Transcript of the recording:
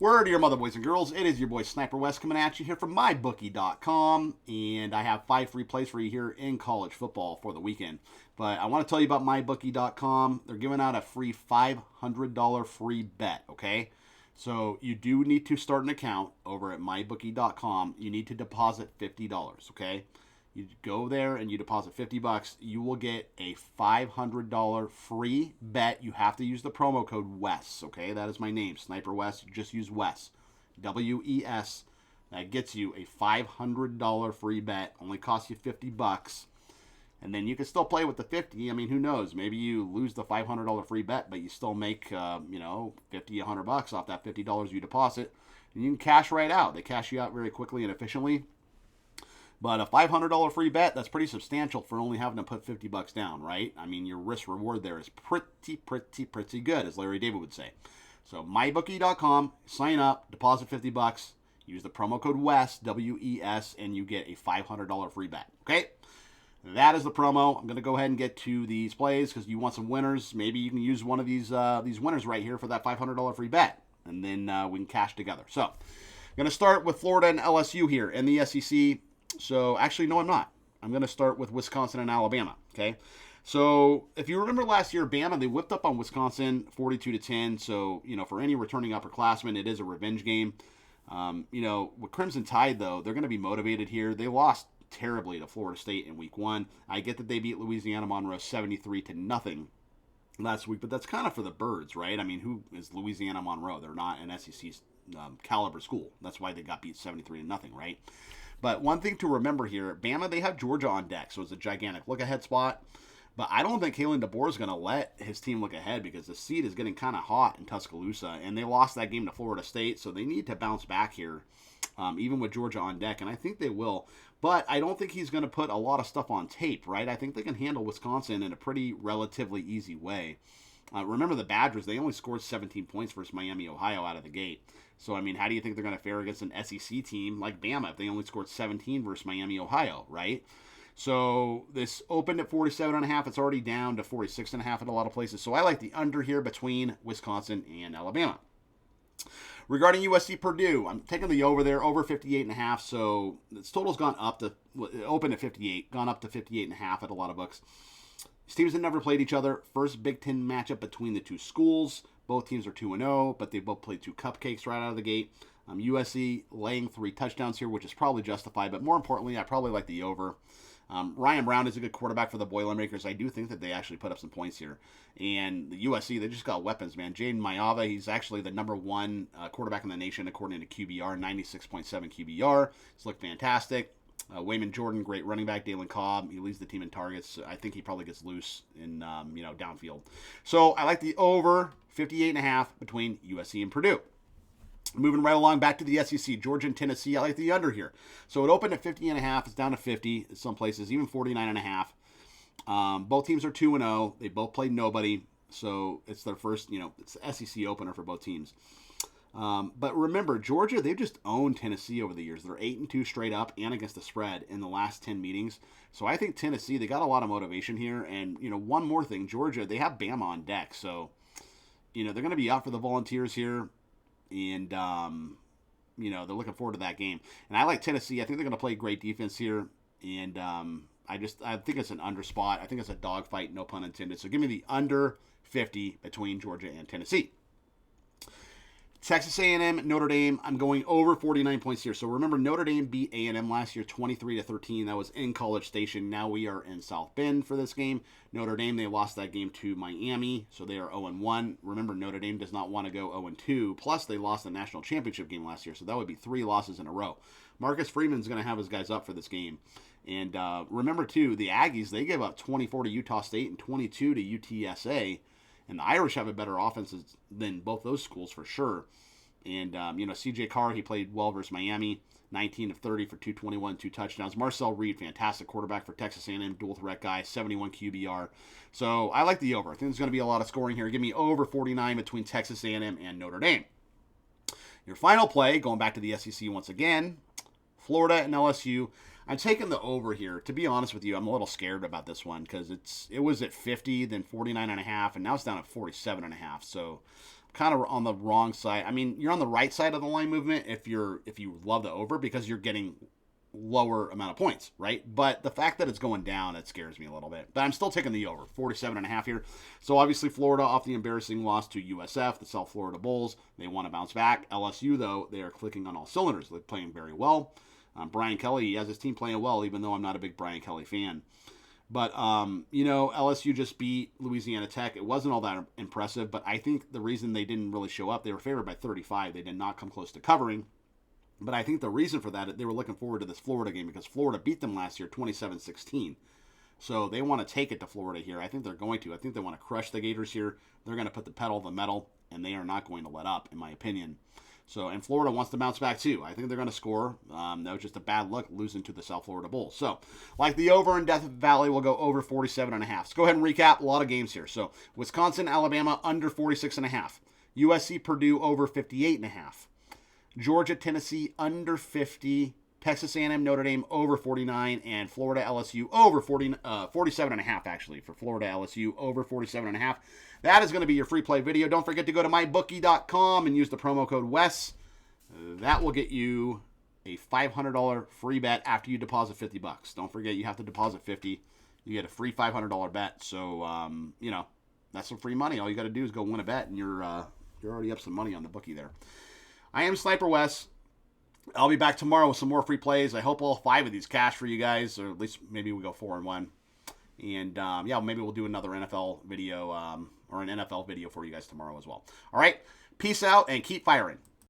Word to your mother, boys and girls. It is your boy Sniper Wes coming at you here from mybookie.com, and I have 5 free plays for you here in college football for the weekend. But I want to tell you about mybookie.com. They're giving out a free $500 free bet, okay? So you do need to start an account over at mybookie.com. You need to deposit $50, okay? You go there and you deposit $50. You will get a $500 free bet. You have to use the promo code WES, okay? That is my name, Sniper Wes. You just use WES, W-E-S. That gets you a $500 free bet. Only costs you $50. And then you can still play with the 50. I mean, who knows? Maybe you lose the $500 free bet, but you still make, 50, $100 off that $50 you deposit. And you can cash right out. They cash you out very quickly and efficiently. But a $500 free bet, that's pretty substantial for only having to put $50 down, right? I mean, your risk reward there is pretty good, as Larry David would say. So mybookie.com, sign up, deposit $50, use the promo code WES, W-E-S, and you get a $500 free bet, okay? That is the promo. I'm going to go ahead and get to these plays because you want some winners. Maybe you can use one of these winners right here for that $500 free bet, and then we can cash together. So I'm going to start with Florida and LSU here in the SEC. So, actually, no, I'm not. I'm going to start with Wisconsin and Alabama, okay? So, if you remember last year, Bama, they whipped up on Wisconsin 42-10. So, for any returning upperclassmen, it is a revenge game. With Crimson Tide, though, they're going to be motivated here. They lost terribly to Florida State in week 1. I get that they beat Louisiana Monroe 73-0 last week, but that's kind of for the birds, right? I mean, who is Louisiana Monroe? They're not an SEC caliber school. That's why they got beat 73-0, right? But one thing to remember here, Bama, they have Georgia on deck, so it's a gigantic look-ahead spot. But I don't think Kalen DeBoer is going to let his team look ahead because the seed is getting kind of hot in Tuscaloosa, and they lost that game to Florida State, so they need to bounce back here, even with Georgia on deck, and I think they will. But I don't think he's going to put a lot of stuff on tape, right? I think they can handle Wisconsin in a pretty relatively easy way. Remember the Badgers, they only scored 17 points versus Miami, Ohio out of the gate. So, I mean, how do you think they're going to fare against an SEC team like Bama if they only scored 17 versus Miami, Ohio, right? So, this opened at 47.5. It's already down to 46.5 at a lot of places. So, I like the under here between Wisconsin and Alabama. Regarding USC Purdue, I'm taking the over there, over 58.5. So, its total's gone up to, it opened at 58, gone up to 58.5 at a lot of books. These teams have never played each other. First Big Ten matchup between the two schools. Both teams are 2-0, but they both played 2 cupcakes right out of the gate. USC laying 3 touchdowns here, which is probably justified. But more importantly, I probably like the over. Ryan Brown is a good quarterback for the Boilermakers. I do think that they actually put up some points here. And the USC, they just got weapons, man. Jaden Mayava, he's actually the number 1 quarterback in the nation according to QBR, 96.7 QBR. He's looked fantastic. Wayman Jordan, great running back. Dalen Cobb, he leads the team in targets. I think he probably gets loose in, downfield. So I like the over 58.5 between USC and Purdue. Moving right along back to the SEC, Georgia and Tennessee. I like the under here. So it opened at 50.5. It's down to 50 in some places, even 49.5. Both teams are 2-0. They both played nobody. So it's their first, it's the SEC opener for both teams. But remember, Georgia, they've just owned Tennessee over the years. They're 8-2 straight up and against the spread in the last 10 meetings. So I think Tennessee, they got a lot of motivation here. And, one more thing, Georgia, they have Bama on deck. So, they're going to be out for the Volunteers here. And, they're looking forward to that game. And I like Tennessee. I think they're going to play great defense here. And I think it's an under spot. I think it's a dogfight, no pun intended. So give me the under 50 between Georgia and Tennessee. Texas A&M, Notre Dame, I'm going over 49 points here. So remember, Notre Dame beat A&M last year 23-13. That was in College Station. Now we are in South Bend for this game. Notre Dame, they lost that game to Miami, so they are 0-1. Remember, Notre Dame does not want to go 0-2. Plus, they lost the national championship game last year, so that would be 3 losses in a row. Marcus Freeman's going to have his guys up for this game. And remember, too, the Aggies, they gave up 24 to Utah State and 22 to UTSA. And the Irish have a better offense than both those schools for sure. And, C.J. Carr, he played well versus Miami, 19 of 30 for 221, 2 touchdowns. Marcel Reed, fantastic quarterback for Texas A&M, dual threat guy, 71 QBR. So I like the over. I think there's going to be a lot of scoring here. Give me over 49 between Texas A&M and Notre Dame. Your final play, going back to the SEC once again, Florida and LSU. I'm taking the over here. To be honest with you, I'm a little scared about this one because it was at 50, then 49.5, and now it's down at 47.5. So kind of on the wrong side. I mean, you're on the right side of the line movement if you love the over, because you're getting lower amount of points, right? But the fact that it's going down, it scares me a little bit. But I'm still taking the over, 47.5 here. So obviously Florida off the embarrassing loss to USF, the South Florida Bulls. They want to bounce back. LSU, though, they are clicking on all cylinders. They're playing very well. Brian Kelly, he has his team playing well, even though I'm not a big Brian Kelly fan. But, LSU just beat Louisiana Tech. It wasn't all that impressive, but I think the reason they didn't really show up, they were favored by 35. They did not come close to covering. But I think the reason for that, they were looking forward to this Florida game because Florida beat them last year 27-16. So they want to take it to Florida here. I think they're going to. I think they want to crush the Gators here. They're going to put the pedal to the metal, and they are not going to let up, in my opinion. So, and Florida wants to bounce back too. I think they're going to score. That was just a bad luck losing to the South Florida Bulls. So, like the over in Death Valley, we'll go over 47.5. Let's go ahead and recap a lot of games here. So, Wisconsin, Alabama, under 46.5. USC, Purdue, over 58.5. Georgia, Tennessee, under 50. Texas A&M, Notre Dame, over 49. And Florida, LSU, over 47.5, actually, for Florida, LSU, over 47.5. That is going to be your free play video. Don't forget to go to mybookie.com and use the promo code WES. That will get you a $500 free bet after you deposit $50. Don't forget, you have to deposit $50. You get a free $500 bet. So, that's some free money. All you got to do is go win a bet, and you're already up some money on the bookie there. I am Sniper Wes. I'll be back tomorrow with some more free plays. I hope all 5 of these cash for you guys, or at least maybe we go 4-1. And, maybe we'll do another NFL video or an NFL video for you guys tomorrow as well. All right, peace out and keep firing.